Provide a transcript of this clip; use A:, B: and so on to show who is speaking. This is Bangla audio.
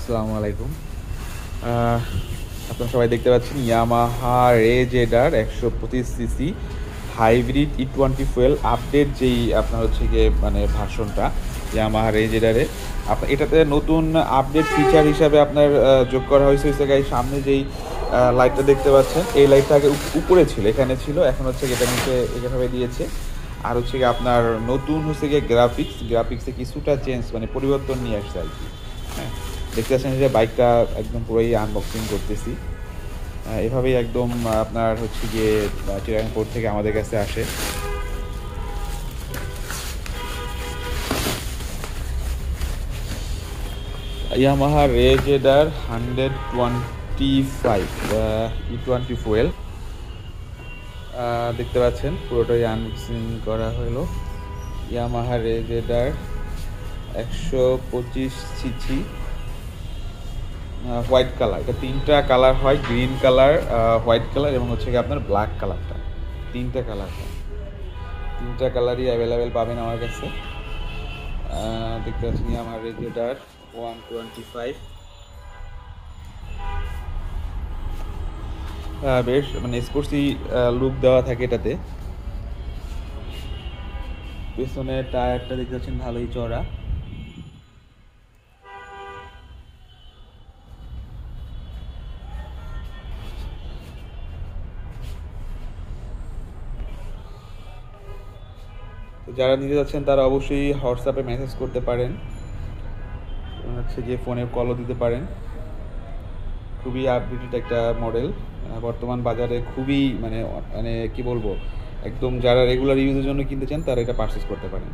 A: আসসালামু আলাইকুম। আপনারা সবাই দেখতে পাচ্ছেন Yamaha রেজেডার 125 CC hybrid E20 fuel update যেই আপনার হচ্ছে গিয়ে মানে ভার্সনটা ইয়ামাহা রেজেডারে আপনার এটাতে নতুন আপডেট ফিচার হিসাবে আপনার যোগ করা হয়েছে গাইস। সামনে যেই লাইটটা দেখতে পাচ্ছেন এই লাইটটা আগে উপরে ছিল, এখানে ছিল, এখন হচ্ছে এটা নিচে এভাবে দিয়েছে। আর হচ্ছে গিয়ে আপনার নতুন হচ্ছে গিয়ে গ্রাফিক্সে কিছুটা চেঞ্জ মানে পরিবর্তন নিয়ে আসছে আর কি। হ্যাঁ, দেখতে পাচ্ছেন যে বাইকটা একদম পুরোই আনবক্সিং করতেছি। এভাবেই একদম আপনার হচ্ছে গিয়ে চিটাগাং পোর্ট থেকে আমাদের কাছে আসে। ইয়ামাহা রেজেডার 125 E20 ফুয়েল দেখতে পাচ্ছেন পুরোটাই আনবক্সিং করা হলো। Yamaha রেজেডার 125 CC white colour. এটা তিনটা কালার হয়, গ্রিন কালার, হোয়াইট কালার এবং হচ্ছে কি আপনার ব্ল্যাক কালারটা। তিনটা কালার হয়, তিনটা কালারই অ্যাভেলেবেল পাবেন আমার কাছে। দেখতে পাচ্ছেন আমার রেজেডার 125 বেশ মানে স্পোর্টসি লুক দেওয়া থাকে এটাতে। পেছনের টায়ারটা দেখতে পাচ্ছেন ভালোই চড়া। তো যারা নিতে যাচ্ছেন তারা অবশ্যই হোয়াটসঅ্যাপে মেসেজ করতে পারেন, হচ্ছে যে ফোনে কলও দিতে পারেন। খুবই আপডেটেড একটা মডেল, বর্তমান বাজারে খুবই মানে মানে কি বলবো, একদম যারা রেগুলার ইউজের জন্য কিনতে চান তারা এটা পারচেস করতে পারেন।